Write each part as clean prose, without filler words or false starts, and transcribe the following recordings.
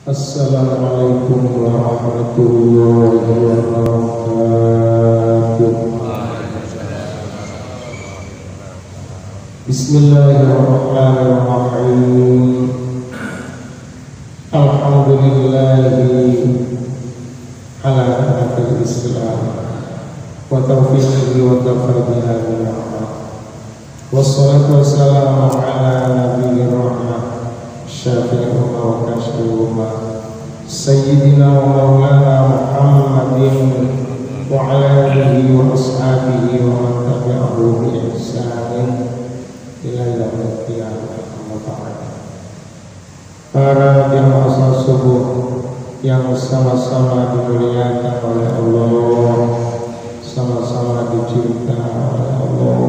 Assalamualaikum warahmatullahi wabarakatuh. Bismillahirrahmanirrahim. Alhamdulillahi ala ni'matil Islam wa taufiqihi wa tafadhihi min rahmah. Wassalatu wassalamu ala nabiyir rahmah syafi'il umma wa kashfil umma sayyidina wa maulana Muhammadin wa ala alihi wa ashabihi wa man tabi'ahu bi ihsanin ila yaumil qiyamah. Amma ba'd. Para jamaah salat subuh yang sama-sama dimuliakan oleh Allah, sama-sama dicinta oleh Allah,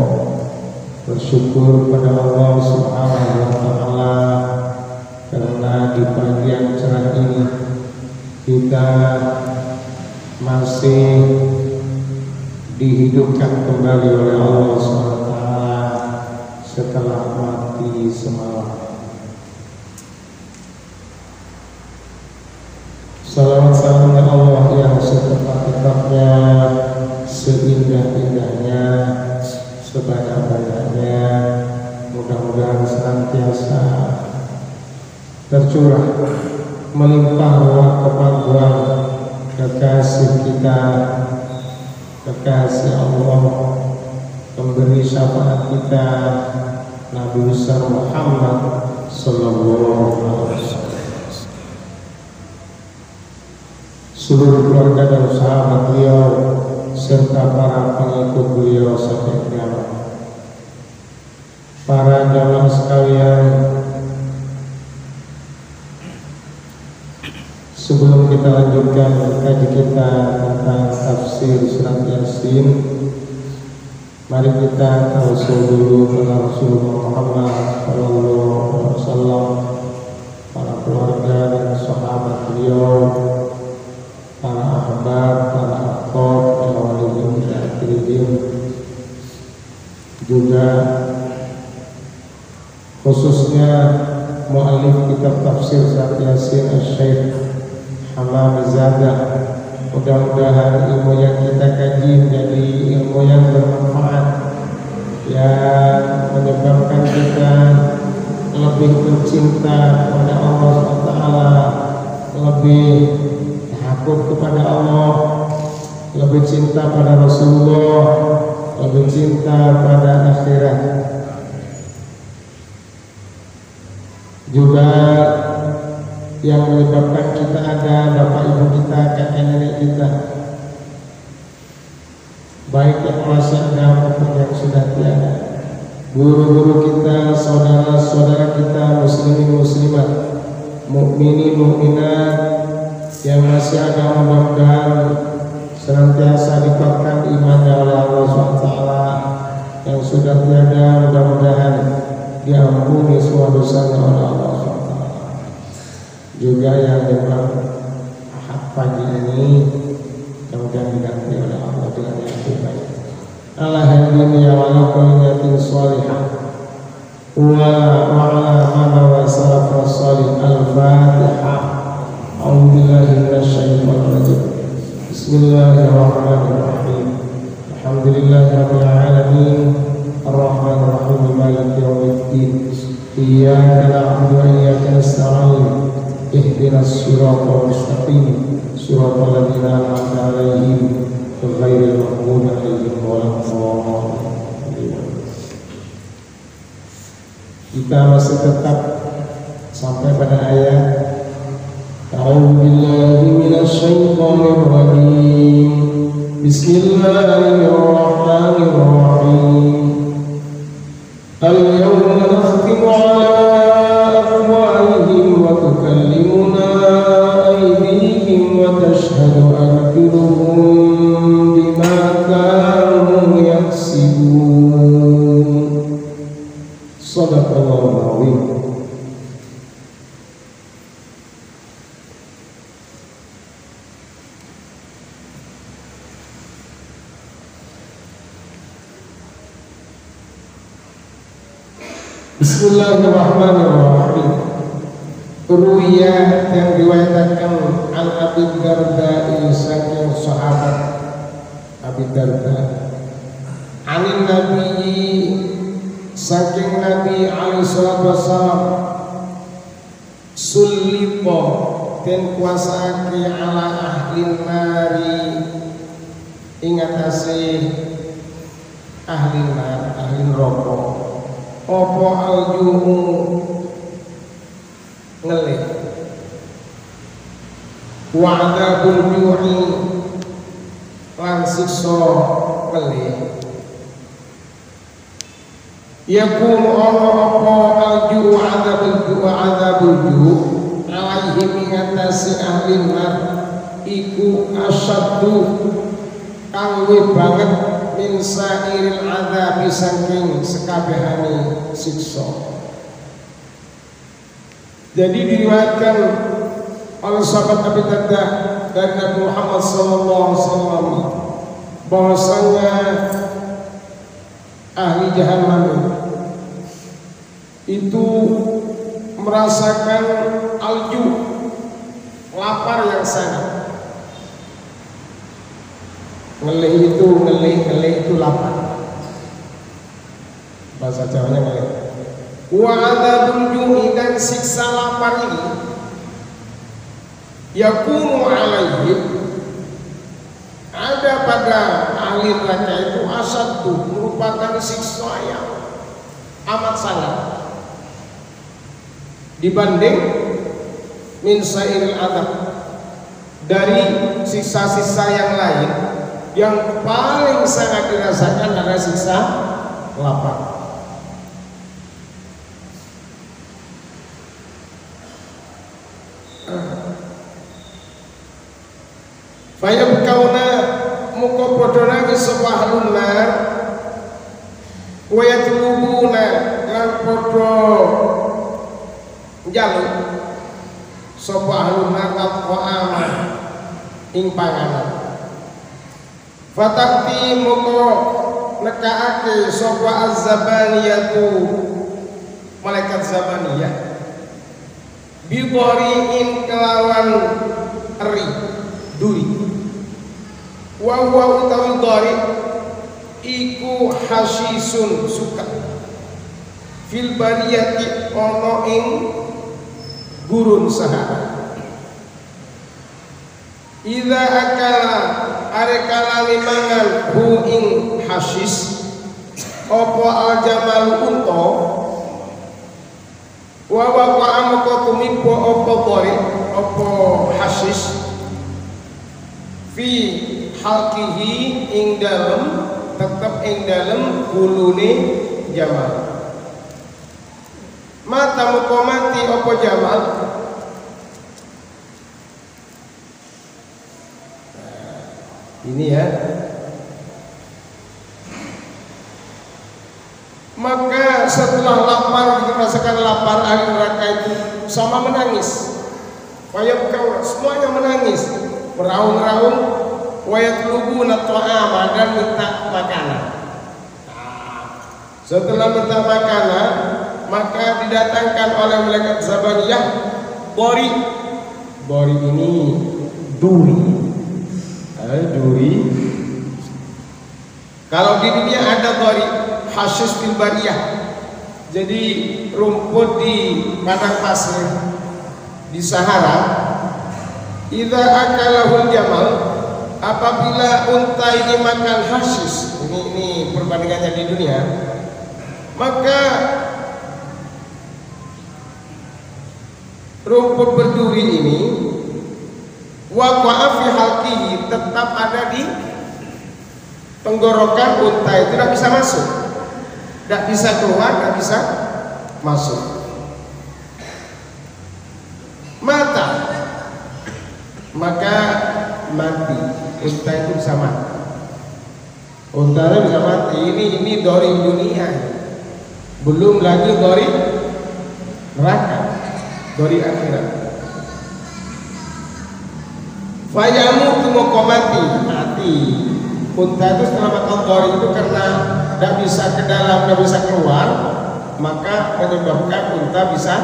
bersyukur pada Allah Subhanahu wa ta'ala karena di pagi yang cerah ini kita masih dihidupkan kembali oleh Allah SWT setelah mati semalam. Salawat salam Allah yang setepat-tepatnya, seindah-indahnya, sebanyak-banyaknya, mudah-mudahan senantiasa tercurah melimpah ruah kepangkuan kekasih kita, kekasih Allah, pemberi syafaat kita, Nabi besar Muhammad sallallahu alaihi wasallam, seluruh keluarga dan sahabat beliau serta para pengikut beliau sampai kiamat. Para jamaah sekalian, sebelum kita lanjutkan kaji kita tentang tafsir surat Yasin, mari kita tawassul dulu kepada Rasulullah Muhammad sallallahu alaihi wasallam, para keluarga dan sahabat beliau, para ahbab, para akhwat, awalihim dan akhirihim, juga khususnya muallif kitab tafsir surat Yasin Asy-Syaikh Hamam Zada. Mudah-mudahan ilmu yang kita kaji menjadi ilmu yang bermanfaat, yang menyebabkan kita lebih mencinta kepada Allah SWT, lebih takut kepada Allah, lebih cinta pada Rasulullah, lebih cinta pada akhirat. Juga yang menyebabkan kita ada bapak ibu kita, kakek nenek kita, baik yang masih ada maupun yang sudah tiada, guru-guru kita, saudara-saudara kita, muslimin muslimat, mukminin mukminat yang masih ada, mudah-mudahan senantiasa dikuatkan imannya oleh Allah SWT. Yang sudah tiada, mudah-mudahan diampuni semua dosanya oleh Allah SWT. Juga yang memang ahad pagi ini kemudian diganti oleh Allah dengan yang lebih baik. Alhamdulillah wa ala kulli niyatin shalihah wa ala ma wa salaf salih. Al-Fatihah. A'udzu billahi minasyaitonir rajim. Bismillahirrahmanirrahim. Alhamdulillahirabbil alamin. Ar-Rahmanir Rahim. Maliki yaumiddin. Iyyaka na'budu wa iyyaka nasta'in. Ihdinas siratal mustaqim, siratal ladzina an'amta 'alaihim ghairil maghdubi 'alaihim waladdallin. Kita masih tetap sampai pada ayat A'udzu billahi minasy syaithanir rajim. Bismillahirrahmanirrahim. Al-yawma nakhtimu 'ala afwahihim wa tukallimuna aydihim wa tashhadu arjuluhum bima kanu yaksibun. Shadaqallahul 'azim. Bismillahirrahmanirrahim. Ruya yang riwayatkan Al Abi Darda saking sahabat Abi Darda anin Nabi saking Nabi alaihi salatu wassalam sulipo den kuasake ala ahli nari ingatase ahli nar ahli neraka apa aljumu ngelih wa adzabul ju'i lan siksa ngelih yakunu ana apa alju adzabul ju' alaihi mingatasi ahli nar iku asyaddu kang luwih banget min sairil adzabi saking sekabehane siksa. Jadi diriwayatkan oleh sahabat Abi Darda dan Nabi Muhammad SAW bahwasanya ahli jahannam itu merasakan alju, lapar yang sangat. Ngelih itu lapar. Bahasa Jawanya ngelih. Wa adzabul ju'i dan siksa lapar ini yakunu alaihi ada pada ahli neraka itu asaddu merupakan siksa yang amat sangat dibanding min sairil adzab dari siksa-siksa yang lain. Yang paling sangat dirasakan adalah siksa lapar. Fayabkauna muka padha nangis sapa ahlun nar wa yatlubuna lan padha njaluk sapa ahlun nar ta'ama ing panganan. Fatakti muka nekaake sapa az-zabaniyatu malaikat zabaniyah bidhariin kelawan eri duri wa huwa utawi dhari iku hasisun suka fil bariyati ana ing gurun Sahara. Idza akala arekala limangan hu ing hasis apa aljamal unta wa waqa amqa tumipo apa dhari apa hasis fi halqihi ing dalem tetep ing dalem gulune jamal. Mata mukomati apa jamal ini ya. Maka setelah lapar dirasakan lapar ahli neraka itu sama menangis. Fayabkau semuanya menangis meraung-raung wayatlubuna ta'ama dan minta makanan. Setelah minta makanan maka didatangkan oleh malaikat Zabaniyah bori. Bori ini duri. Duri. Kalau di dunia ada bori hasyus bil bariyah. Jadi rumput di padang pasir di Sahara. Idza akalahul jamal apabila unta ini makan hasis, ini perbandingannya di dunia, maka rumput berduri ini waqa'a fi halqihi tetap ada di tenggorokan unta itu, tidak bisa masuk, tidak bisa keluar, tidak bisa masuk. Mata maka mati, unta itu bisa mati. Untanya bisa mati. Ini dori dunia, belum lagi dori neraka, dori akhirat. Fayamu tu mau mati. Unta itu setelah makan dori itu karena tidak bisa ke dalam, tidak bisa keluar, maka menyebabkan unta bisa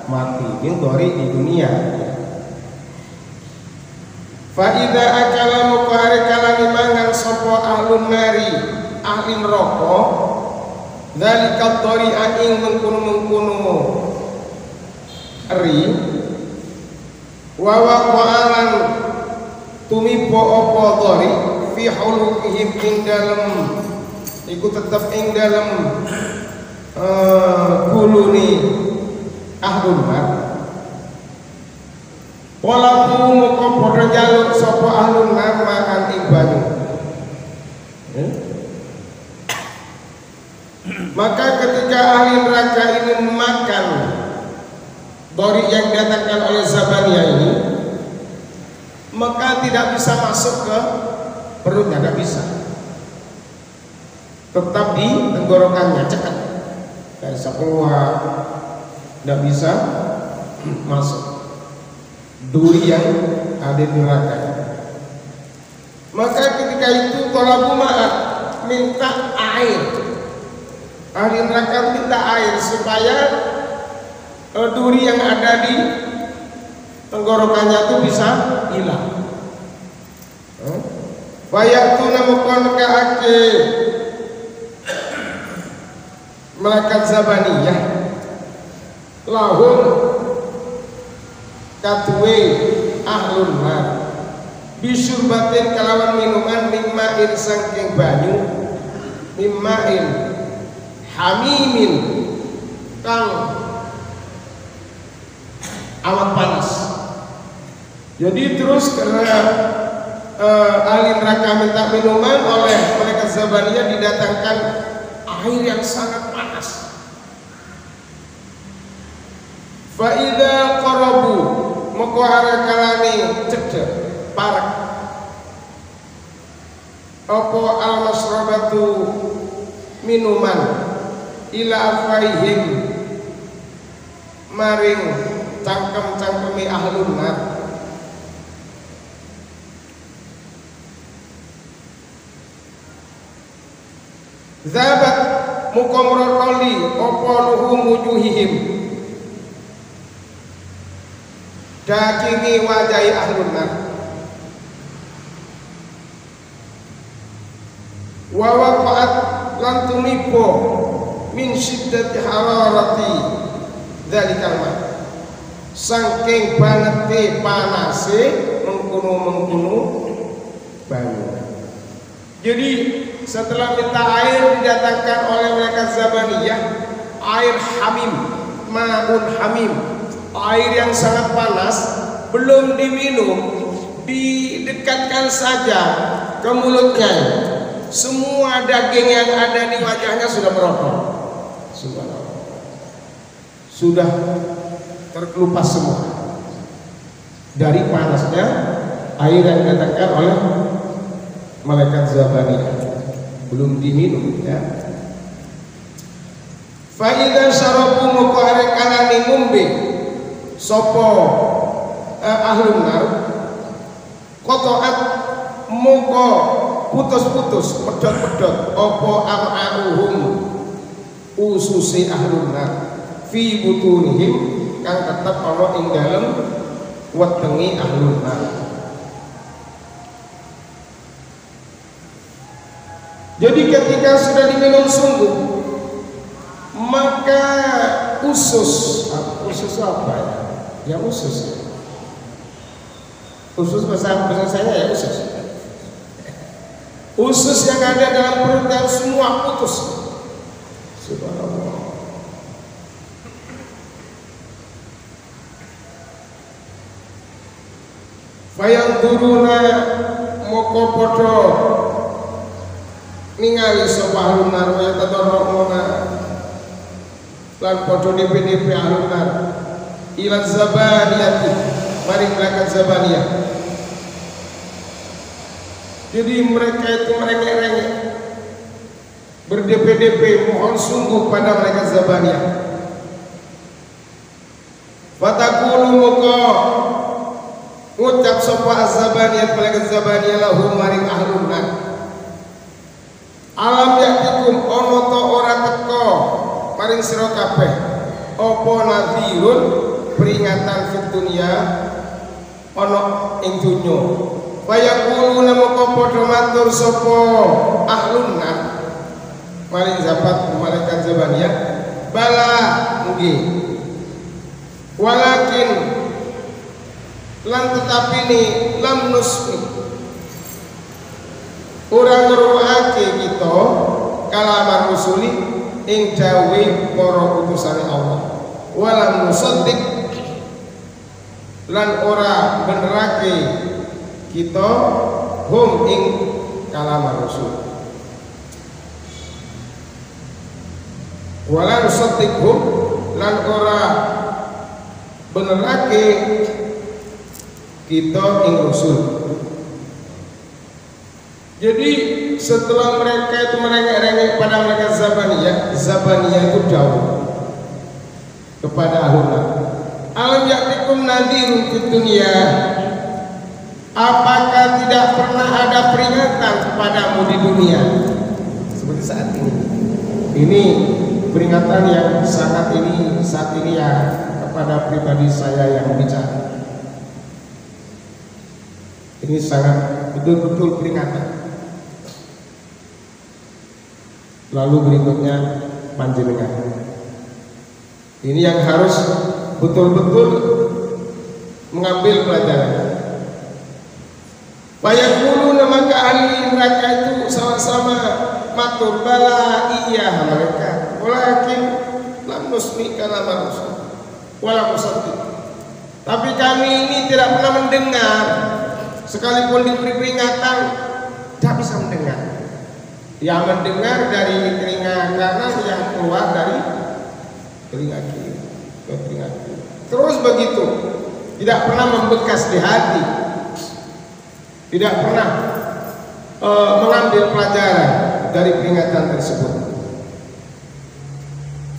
mati ini dori di dunia. Fa idza akala muqari kalami mangan sapa ahlun nari ahli neraka zalika dori ing mengkono-mengkono eri wa waqalan tumipo apa dori fi hulukihim ing dalem iku tetep ing dalem gulune ahlun nar. Walaupun muka padha jaluk sapa ahlun nar makan ing banyu. Maka ketika ahli neraka ini makan dori yang didatangkan oleh Zabaniyah ini, maka tidak bisa masuk ke perutnya, tidak bisa. Tetap di tenggorokannya, cekat. Tidak bisa keluar, tidak bisa masuk duri yang ada di neraka. Maka ketika itu talabu ma'at, minta air. Ahli neraka minta air supaya duri yang ada di tenggorokannya itu bisa hilang. Fayatuna mukon kaake malaikat Zabaniyah lahum katwe ahlun nar bisyurbatin kalawan minuman mimmain sangking banyu mimmain hamimin kang amat panas. Jadi terus karena ahli neraka minta minuman oleh malaikat Zabaniyah didatangkan air yang sangat panas. Fa idza qarabu moko arakalane cedhek parek apa al-masrabatu minuman ila afaihim maring cangkem-cangkeme ahlun nar. Zabat mukomrotoli apa luhum wujuhihim dagingi wajahi ahlun nar wa waqa'at lan tumipo min syiddati hararati dzalikal ma saking banget panase mengkono-mengkono banyu. Jadi setelah minta air didatangkan oleh malaikat Zabaniyah air hamim, ma'un hamim, air yang sangat panas, belum diminum, didekatkan saja ke mulutnya, semua daging yang ada di wajahnya sudah merotot, sudah terkelupas semua dari panasnya air yang didatangkan oleh malaikat Zabaniyah, belum diminum ya. Fa idza syarabu muqarrek kalani ngombe sapa ahlun nar qata'at moko putus-putus pedot-pedot apa am'aruhum ususi ahlun nar fi butunihim kang tetep ana ing dalem wetenge ahlun nar. Jadi ketika sudah diminum sungguh, maka usus apa ya? Ya usus. Usus bahasa saya ya usus. Usus yang ada dalam perut dan semua putus. Subhanallah. Fayang turuna moko podo ningali sapa ahlun nar wa tadarruna lan padha DPDP ahlun nar ila Zabaniyah maring malaikat Zabaniyah. Jadi mereka itu merengek-rengek berdep-dep mohon sungguh pada malaikat Zabaniyah. Fatakulu muka ngucap sapa Zabaniyah malaikat Zabaniyah lahum maring ahlun nar alam yaktikum ono to ora teko maring sira kabeh apa nadhirun peringatan fit dunya ana ing dunya. Fayaquluna moko padha matur sapa ahlun nar maring zabat malaikat zabaniyah, bala nggih. Walakin lan tetapi ni lam nusmi ora ngeruake kita kalaman rusuli ing dawuh para utusane Allah. Walam nusaddiq lan ora benerake kita hum ing kalaman rasul. Walam nusaddiq hum lan ora benerake kita ing rasul. Jadi setelah mereka itu merengek-rengek pada mereka Zabaniyah itu jauh kepada ahlullah. Alam ya'tikum nadhirun fid dunya, apakah tidak pernah ada peringatan kepadamu di dunia seperti saat ini? Ini peringatan yang saat ini ya kepada pribadi saya yang bicara. Ini sangat betul-betul peringatan. Lalu berikutnya panjenengan. Ini yang harus betul-betul mengambil pelajaran. Fayaquluna maka ahli neraka itu sama-sama matur bala iya mereka. Walakin lam nusmi kalam rasul wala musaddiq. Tapi kami ini tidak pernah mendengar, sekalipun diberi peringatan tidak bisa mendengar. Yang mendengar dari telinga kanan, yang keluar dari telinga kiri ke telinga kiri. Terus begitu, tidak pernah membekas di hati, tidak pernah mengambil pelajaran dari peringatan tersebut.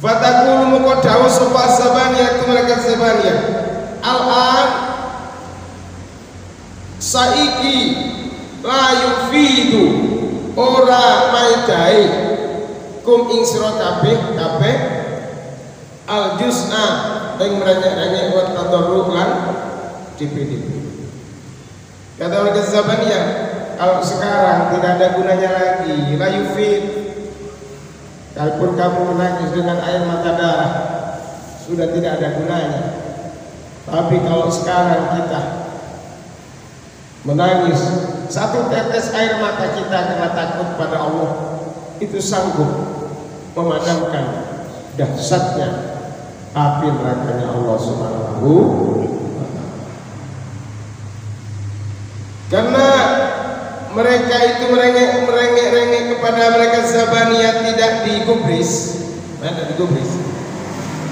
Fatakul muqaddawu sapa Zabaniyah itu malaikat Zabaniyah. Al-an saiki la yufidu ora maidai kum ing sira kabeh al juz'a ing merengek-rengek wa tadarruk lan DPDP. Kata malaikat Zabaniyah, kalau sekarang tidak ada gunanya lagi, la yufid. Kalaupun kamu menangis dengan air mata darah, sudah tidak ada gunanya. Tapi kalau sekarang kita menangis satu tetes air mata kita karena takut pada Allah, itu sanggup memadamkan dahsyatnya api nerakanya Allah Subhanahu wa ta'ala. Karena mereka itu merengek kepada mereka Zabaniyah tidak digubris, tidak digubris.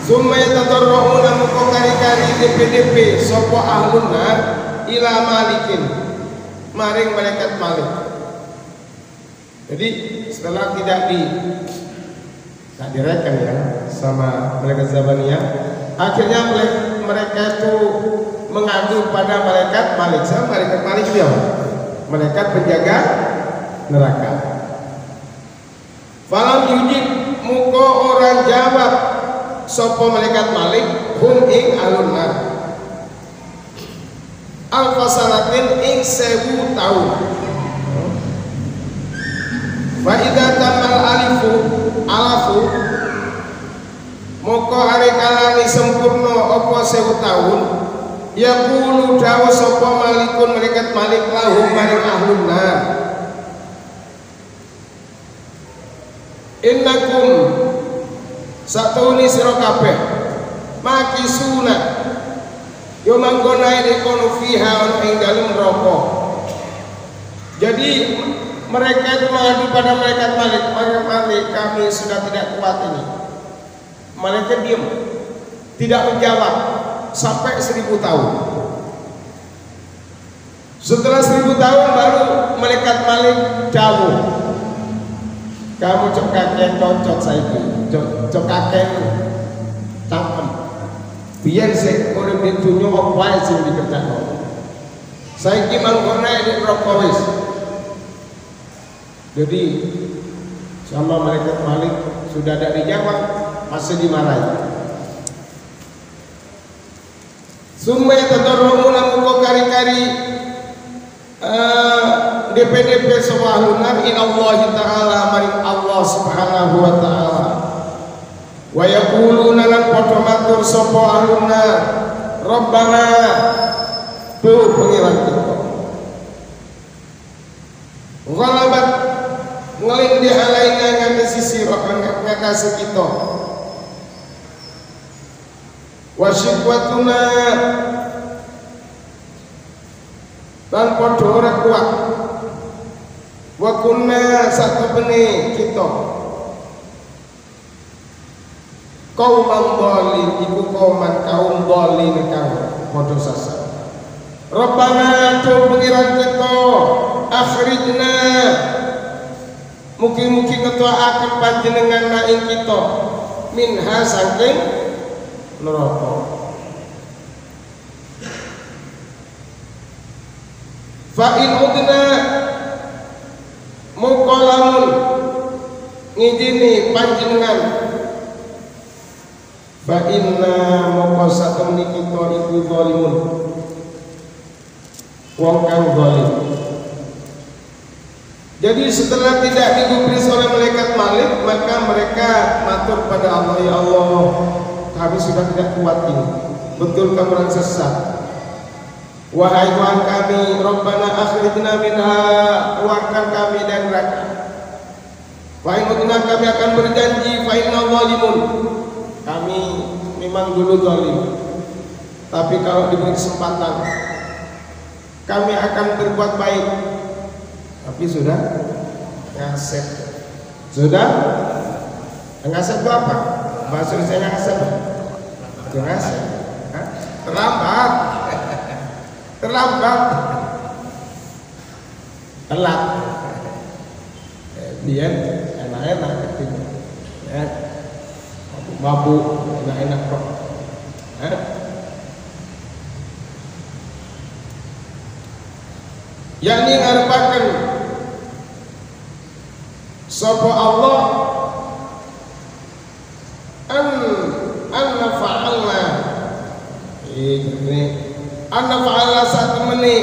Summa yatadarra'una muka kari-kari DPDP sopo ahlun nar ila malikin maring malaikat Malik. Jadi setelah tidak direken ya sama malaikat Zabaniyah, akhirnya mereka itu mengadu pada malaikat Malik. Sama malaikat Malik dia, malaikat penjaga neraka. Falam yujib muka orang jawab sopo malaikat Malik hum ing alun nar alfasanatin ing 1000 tahun. Wa idza tamal alafu moko ari kalani sempurna apa 1000 tahun yaqulu dawu sapa malikun malaikat Malik lahum maring ahlun nar innakum satuni sira kabeh makisuna yo manggonai dekono fiha ing dalem neraka. Jadi mereka itu mengadu pada malaikat Malik, kami sudah tidak kuat ini. Malaikat diam, tidak menjawab sampai 1000 tahun. Setelah 1000 tahun baru malaikat Malik jawab, kamu cok kakek cocok saiki, cok kakek cangkem. Biar saya urip di dunia apa sing dikerjakan. Saiki mangkone di neraka wis. Jadi sama malaikat Malik sudah tidak dijawab, masih dimarahi. Summa yatadarrumuna muka kari-kari DP sawahunar ila Allah taala maring Allah subhanahu wa taala. Wa yaquluna lan padha matur sapa ahluna Rabbana tu pengiran kita. Ghalabat ngelindi alaina ngatasi sira ngakasi kita. Wa syikwatuna lan padha ora kuat. Wa kunna satepene kita kauman dhalim iku kaum dhalim kang padha sasar. Rabbana tu pengiran kita akhrijna mugi-mugi ngetokake panjenengan na ing kita minha saking neraka. Fa in udna mukalamun ngidini panjenengan fa inna maqasatun kita iku zalimun wong kang zalim. Jadi setelah tidak digubris oleh malaikat Malik, maka mereka matur pada Allah, ya Allah, kami sudah tidak kuat ini, betul kami orang sesat. Wahai Tuhan kami, Rabbana akhrijna minha, keluarkan kami dari neraka. Fa in udna kami akan berjanji, fa inna zalimun, kami memang dulu zalim, tapi kalau diberi kesempatan kami akan berbuat baik. Tapi sudah ngasep. Sudah ngasep itu apa? Bahasa Indonesia ngasep. Ngasep. Terlambat. Terlambat. Telat. Dia enak-enak gitu. Ya. Mabuk, enak-enak kok. Yakni ngarepaken sapa Allah anna fa'alna saat temene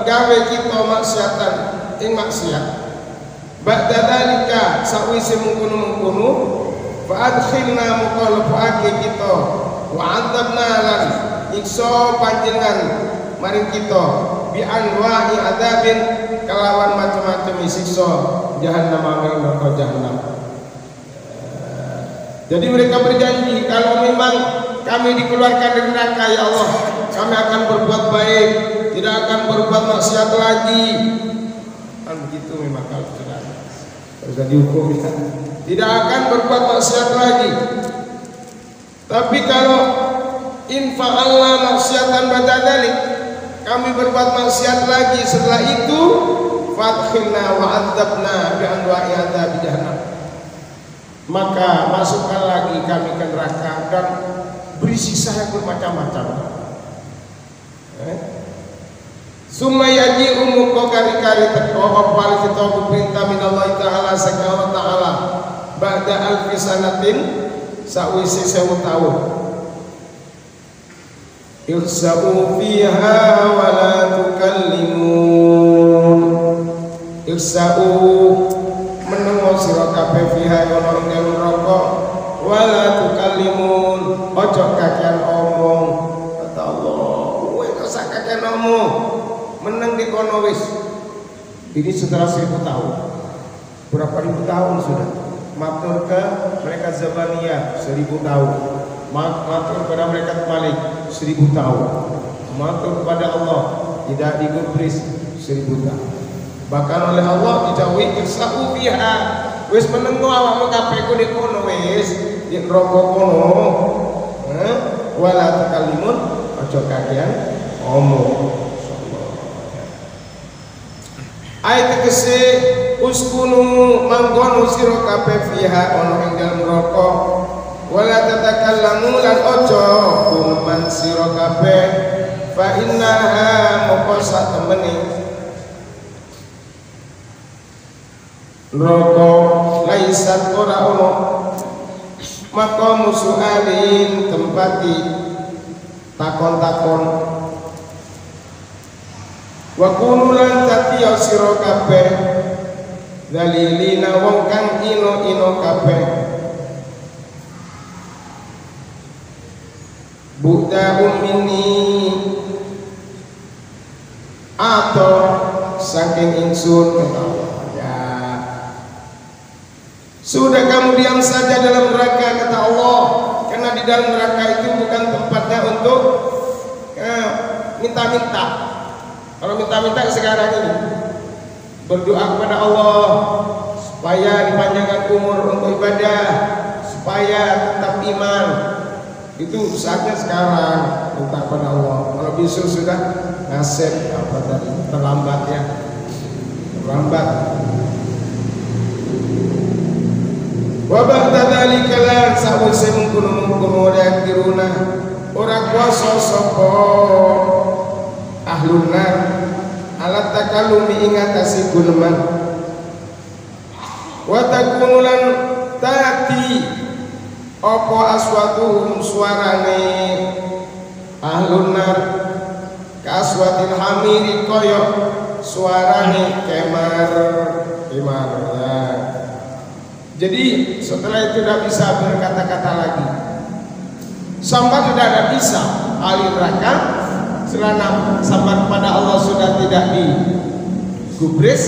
gawe kita maksiatan ing maksiat ba'da dalika sawise mungkunu-mungkunu fa'adkhilna muqallafake kita wa 'adzabna lan iksa panjenengan maring kita bi anwa'i adzabin kelawan macam-macam siksa jahannam maring neraka jahannam. Jadi mereka berjanji kalau memang kami dikeluarkan dari neraka, ya Allah, kami akan berbuat baik, tidak akan berbuat maksiat lagi. Kan begitu memang kalau sudah dihukum ya. Tidak akan berbuat maksiat lagi. Tapi kalau infa'alna maksiatan badadalik, kami berbuat maksiat lagi setelah itu, fadkhilna wa adzabna bi anwa'i adzab jahannam, maka masukkan lagi kami ke neraka dan beri siksa yang bermacam-macam. Summa yaji'u muka kari-kari teko opal kita perintah minallahi ta'ala sakala ta'ala ba'da alfi sanatin sa'wisi 1000 tahun. Irsa'u fiha wa la tukallimun. Irsa'u menengo sira kabeh fiha ana ing dalem neraka wa la tukallimun, ojo kakean omong. Kata Allah, kowe kok sak kakean omong, meneng di kono wis. Ini setelah 1000 tahun. Berapa ribu tahun sudah? Matur ke mereka Zabaniyah 1000 tahun. Matur kepada mereka Malik 1000 tahun. Matur kepada Allah tidak digubris 1000 tahun. Bahkan oleh Allah dijauhi irsa'u biha, wis menengo awakmu kabeh ku di kono wis di neraka kono. Wala takalimun, aja kakean omong. Ayat tegese uskunu manggono sira kabeh fiha ana ing dalem neraka. Wala tatakallamu lan ojo kuman sira kabeh fa innaha muqasa temene neraka laisat ora ono maka musuhalin tempati takon-takon. Wa kunulan tatiyo sira kabeh dalilina wong kang ino-ino kabeh buta ummini atau saking insun ya. Sudah kamu diam saja dalam neraka kata Allah, karena di dalam neraka itu bukan tempatnya untuk minta-minta. Kalau minta-minta sekarang ini berdoa kepada Allah supaya dipanjangkan umur untuk ibadah, supaya tetap iman. Itu saatnya sekarang minta kepada Allah. Kalau besok sudah nasib apa tadi terlambat ya, terlambat. Wa ba'da dzalika la sa'use mungkunu yakiruna ora kuasa sapa ahlun nar alat takallumi ingatasi guneman wa takunulan tati apa aswatuhum suarane ahlun nar ka aswatil hamiri kaya suarane kemar ya. Jadi setelah itu tidak bisa berkata-kata lagi, sampai sudah tidak bisa ahli neraka setelah sampai kepada Allah sudah tidak digubris,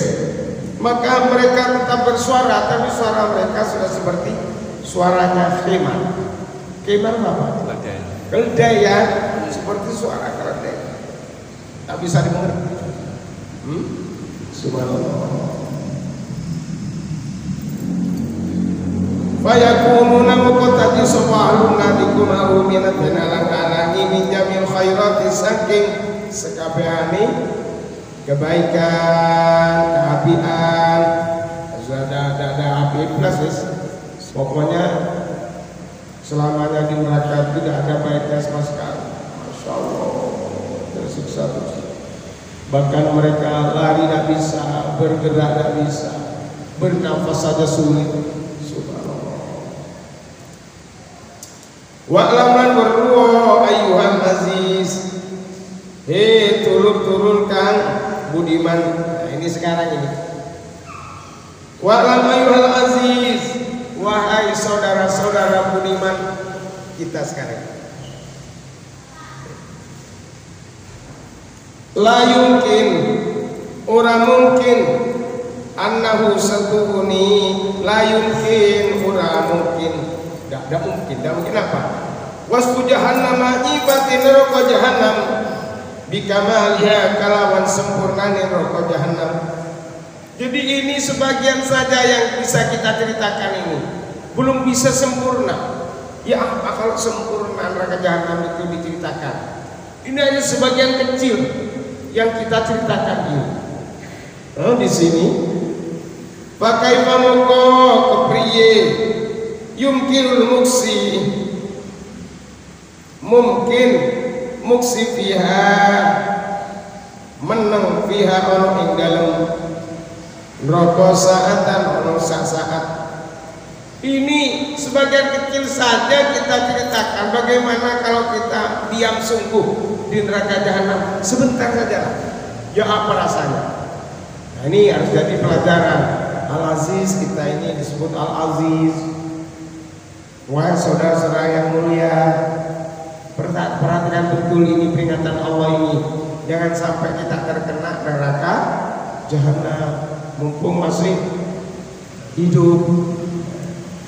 maka mereka tetap bersuara, tapi suara mereka sudah seperti suaranya khimar. Khimar apa? Keledai ya, seperti suara keledai, tak bisa dimengerti. Subhanallah. Fayakununa muqtadi sawalun nadikum aluminat benalang-alangi min jamil khairati saking sekabehane kebaikan, keapian, ada api plus pokoknya selamanya di neraka tidak ada baiknya sama sekali. Masya Allah, tersiksa terus. Bahkan mereka lari tidak bisa, bergerak tidak bisa, bernafas saja sulit. Wa'laman berruwa ayyuhal aziz. Hei turun kang budiman. Nah, ini sekarang ini. Wa'lam ayyuhal aziz, wahai saudara-saudara budiman kita sekarang. La yumkin, ora mungkin annahu satuhuni, la yumkin, ora mungkin. Tidak mungkin apa? Wasfu jahannam ibatin neraka jahannam bikamaliha kalawan sempurnane neraka jahannam. Jadi ini sebagian saja yang bisa kita ceritakan ini. Belum bisa sempurna. Ya apa kalau sempurna neraka jahannam itu diceritakan? Ini hanya sebagian kecil yang kita ceritakan ini. Di sini pakai pamoko kepriye yumkinul mungkin muksi fiha meneng fiha ono ing dalem neraka saatan ono saat. Ini sebagian kecil saja kita ceritakan bagaimana kalau kita diam sungguh di neraka jahanam sebentar saja. Ya apa rasanya? Nah, ini harus jadi pelajaran. Al-Aziz kita ini disebut Al-Aziz. Wahai saudara-saudara yang mulia, perhatikan betul ini peringatan Allah ini. Jangan sampai kita terkena neraka jahanam mumpung masih hidup.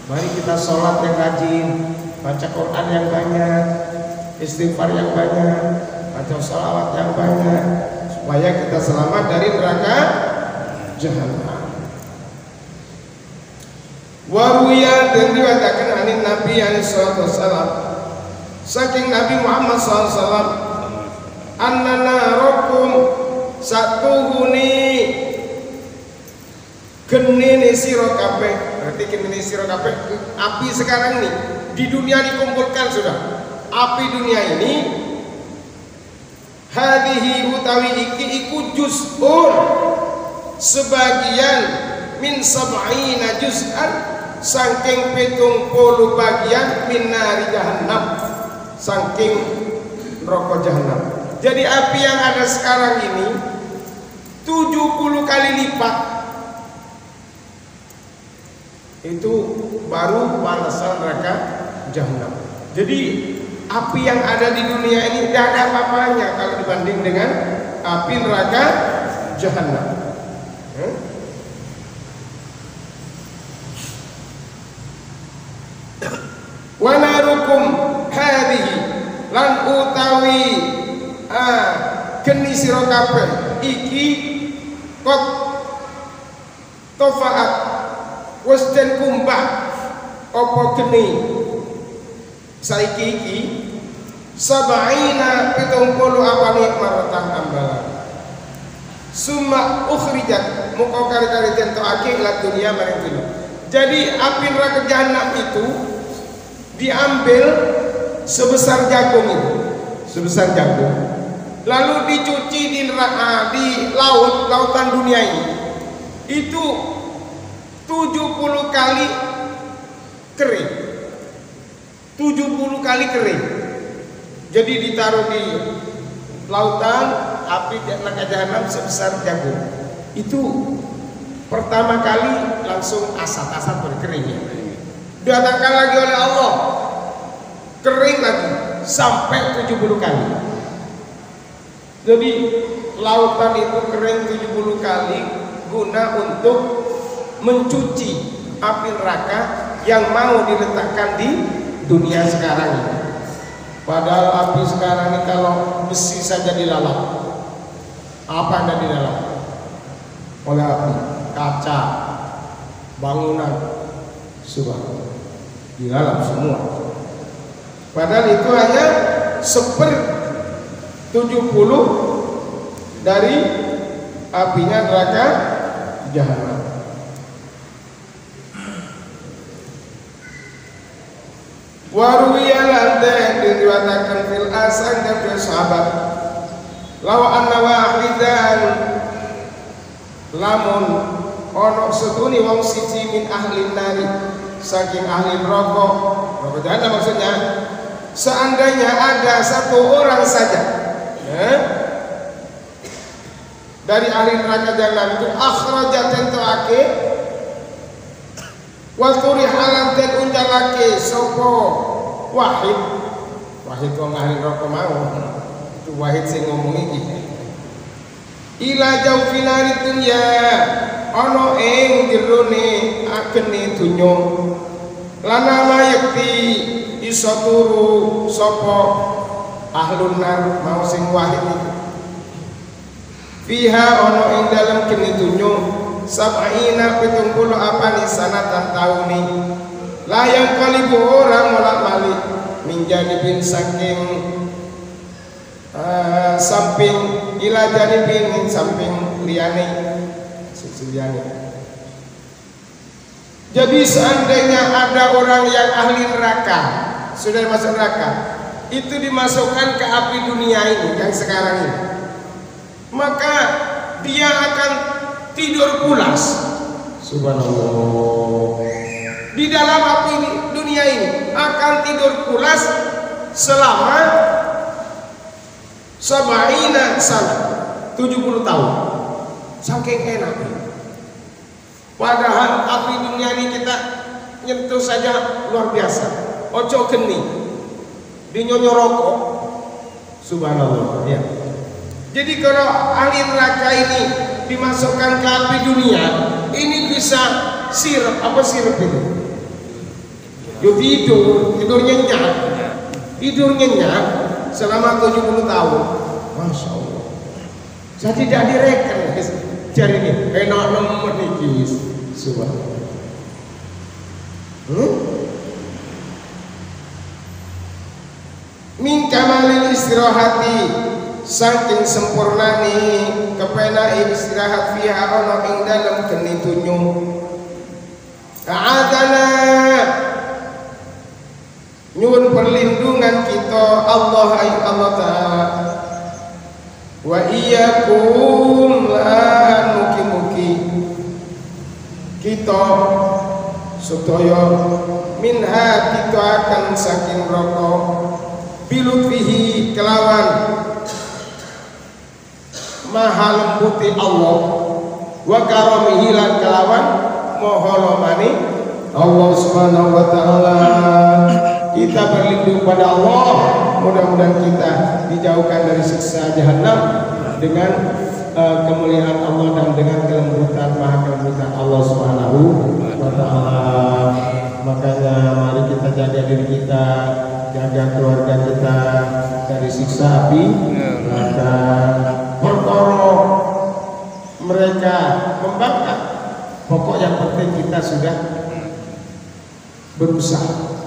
Mari kita sholat yang rajin, baca Quran yang banyak, istighfar yang banyak, baca sholawat yang banyak, supaya kita selamat dari neraka jahanam. Waruya dan dikatakan anin Nabi SAW, saking Nabi Muhammad SAW, annana rokum satuhuni genini siro kabeh. Berarti genini siro kabeh api sekarang ini di dunia dikumpulkan sudah. Api dunia ini hadihi utawi iki iku juz'un sebagian min sab'ina juz'an saking 70 bagian min nari jahannam, saking neraka jahanam. Jadi api yang ada sekarang ini 70 kali lipat. Itu baru balasan neraka jahanam. Jadi api yang ada di dunia ini tidak ada apa-apanya kalau dibanding dengan api neraka jahanam. Wa narukum hadhihi lan utawi geni sira kabeh iki kot tofaat wis den kumbah apa geni saiki iki sabaina 70 apane maratan ambalan summa ukhrijat muka kari-kari tentokake ila dunia maring dunia. Jadi api neraka jahanam itu diambil sebesar jagung itu, sebesar jagung, lalu dicuci di neraka, di lautan dunia ini. Itu 70 kali kering, 70 kali kering. Jadi ditaruh di lautan, api neraka jahanam sebesar jagung. Itu pertama kali langsung asap berkering ya. Didatangkan lagi oleh Allah, kering lagi sampai 70 kali. Jadi lautan itu kering 70 kali guna untuk mencuci api neraka yang mau diletakkan di dunia sekarang ini. Padahal api sekarang ini kalau besi saja dilalap, apa ada di dalam? Oleh api, kaca, bangunan, subhanallah, dilalap semua. Padahal itu hanya 1/70 dari apinya neraka jahanam. Waruya lantai diriwayatkan fil asan dan fil sahabat lawa anna wahidan lamun ono setuni wong siji min ahli nari saking ahli neraka jahanam maksudnya, seandainya ada satu orang saja dari ahli neraka jahanam itu akhrajat tentuake waturi halam dan unjalake sopo wahid wong ahli neraka mau itu wahid sing ngomong iki ila jaufinari dunya ana ing jerone agene dunya lana mayekti iso turu sapa ahlun nar mau sing wahid iki fiha ana ing dalem kene dunya sab'ina 70 apani sanatan tauni layang kalibu orang molak malik minjanibin saking samping ila janibin samping liyane sisi liyane. Jadi seandainya ada orang yang ahli neraka sudah masuk neraka itu dimasukkan ke api dunia ini yang sekarang ini, maka dia akan tidur pulas. Subhanallah. Di dalam api dunia ini akan tidur pulas selama sabaina sana 70 tahun. Saking enak. Padahal api dunia ini kita nyentuh saja luar biasa. Ojo geni. Dinyonyo rokok. Subhanallah. Ya. Jadi kalau ahli neraka ini dimasukkan ke api dunia, ini bisa sirup. Apa sirup itu? Tidur nyenyak selama 70 tahun. Masya Allah. Saya tidak direken jari ini enak nemen iki. Subhanallah. Min kamalil istirahati saking sempurnane kepenake istirahat fiha ana ing dalem geni dunyo. A'adana nyuwun perlindungan kita Allah ayu Allah Ta'ala wa iyyakum lan mugi-mugi kita sedaya minha kita akan saking neraka bilutfihi kelawan maha lembuti Allah, wa karamihi lan kelawan moho lomani Allah subhanahu wa ta'ala. Kita berlindung pada Allah, mudah-mudahan kita dijauhkan dari siksa jahanam dengan kemuliaan Allah dan dengan kelembutan maha kelembutan Allah subhanahu wa ta'ala. Makanya mari kita jaga diri kita, jaga keluarga kita dari siksa api neraka. Perkara mereka membakar, pokok yang penting kita sudah berusaha.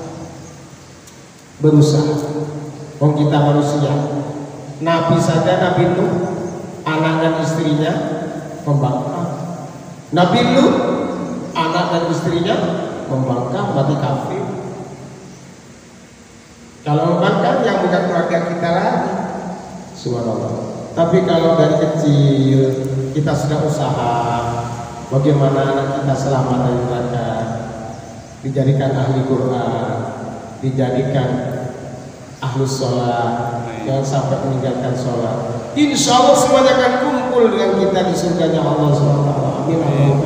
Wong kita manusia. Nabi saja, Nabi Nuh, anak dan istrinya membangkang. Nabi Lut, anak dan istrinya membangkang, mati kafir. Kalau membangkang yang bukan keluarga kita lagi, subhanallah. Tapi kalau dari kecil kita sudah usaha, bagaimana anak kita selamat dari neraka, dijadikan ahli Quran, dijadikan ahlus sholat, jangan sampai meninggalkan sholat. Insya Allah semuanya akan kumpul dengan kita di surganya Allah SWT. Amin.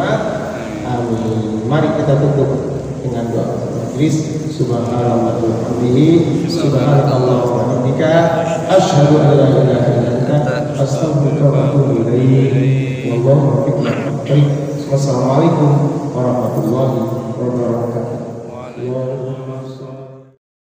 Amin. Mari kita tutup dengan doa majlis. Subhanallah wa bihamdihi, subhanallah wa bihamdika, asyhadu an la ilaha illa anta, astaghfiruka wa atubu ilaik. Wallahu muwaffiq. Wassalamualaikum warahmatullahi wabarakatuh.